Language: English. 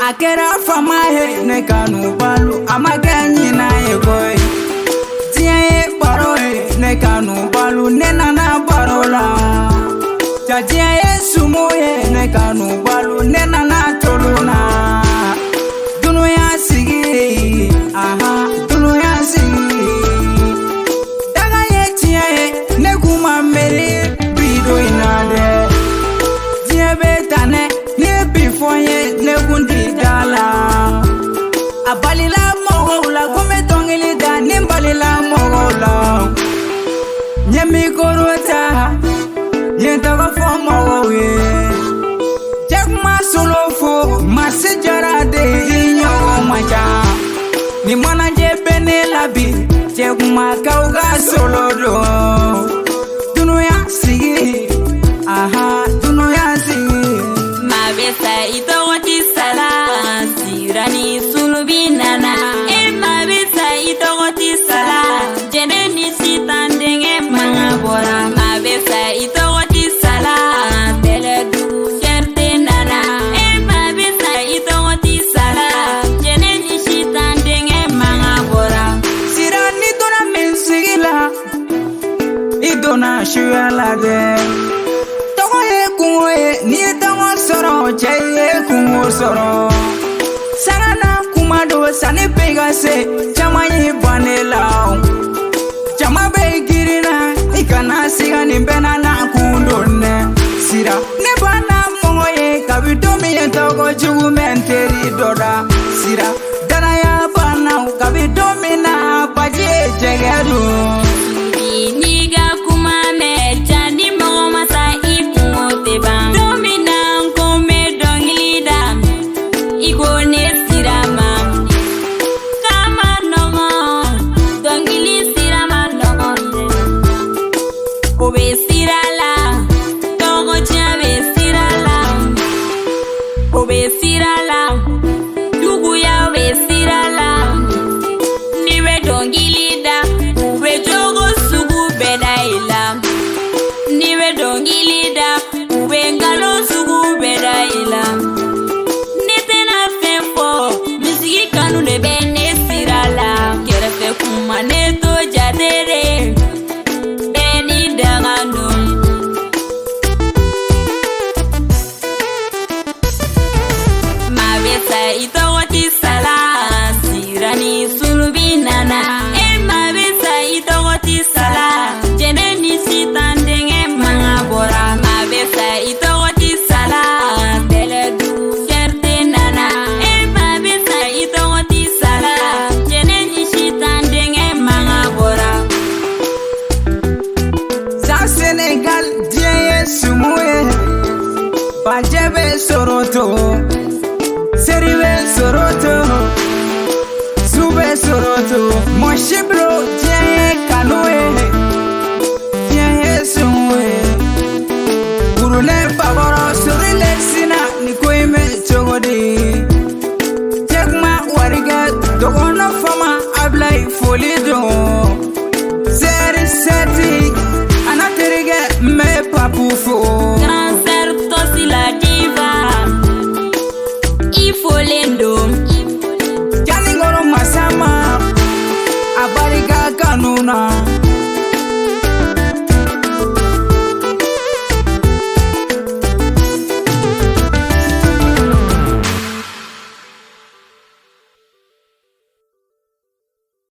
Akera fama he ne kanu balu amagani na ye boy. Tie baro he ne kanu balu ne nana barola. Jajia ye sumo he ne kanu balu ne nana toluna. Dunu ya sigi, aha, dunu ya sigi. Daga ye tie he ne kuma meri bido inade. Die betane ne before ye ne gundi dala. Abalila mogola kome tongili da nimbalila mogola. Nyemi korota yentaga fo mogowe. Jakma solo fo masijara de inyo maja. Ni mana je bene labi jakma kauga solo do. Dunu ya sigi, aha, dunu ya sigi. Mabesa itawati sala sirani sulubi nana. Mabesa itawati sala jeneni sitandenge mangabora. Mabesa itawati sala beledugu kerte nana. Mabesa itawati sala jeneni sitandenge mangabora. Sirani dona mensigila idona shuala de. Togo ye kungo ye ni tango soro cheye kungo soro. Sarana kumado sani pegase chama ye banela. Chama be girina ikana siga ni bena na kundone. Sira ne bana mongo ye kabitomi ye togo jugu menteri doda. Sira dana ya bana kabitomi na paje jegeru. Niga kumame chandi mama sa ikungote bang. Domina nkome dongilida ikone sirama. Kama nongo dongili sirama nongo. Obe sirala togo chabe sirala. Obe sirala dugu ya obe sirala. Niwe dongilida ube jogo sugu bedaila. Niwe dongilida ube ngalo sugu bedaila. Netena fefo musique kanu de bene sirala. Kerefe kuma neto jadere beni dagano. Mabesa itawati sala sirani sulubi nana. Mabesa itawati sala jeneni sitandenge mangabora. Mabesa itawati sala beledugu kerte nana. Mabesa itawati sala jeneni sitandenge mangabora. Sa Senegal die sumuye Bajebe soroto Seribe soroto Sube soroto Moshiblo die kanoe Die sumuye Urule baboro surile sina Nikoime chogodi Jekma wariga dogon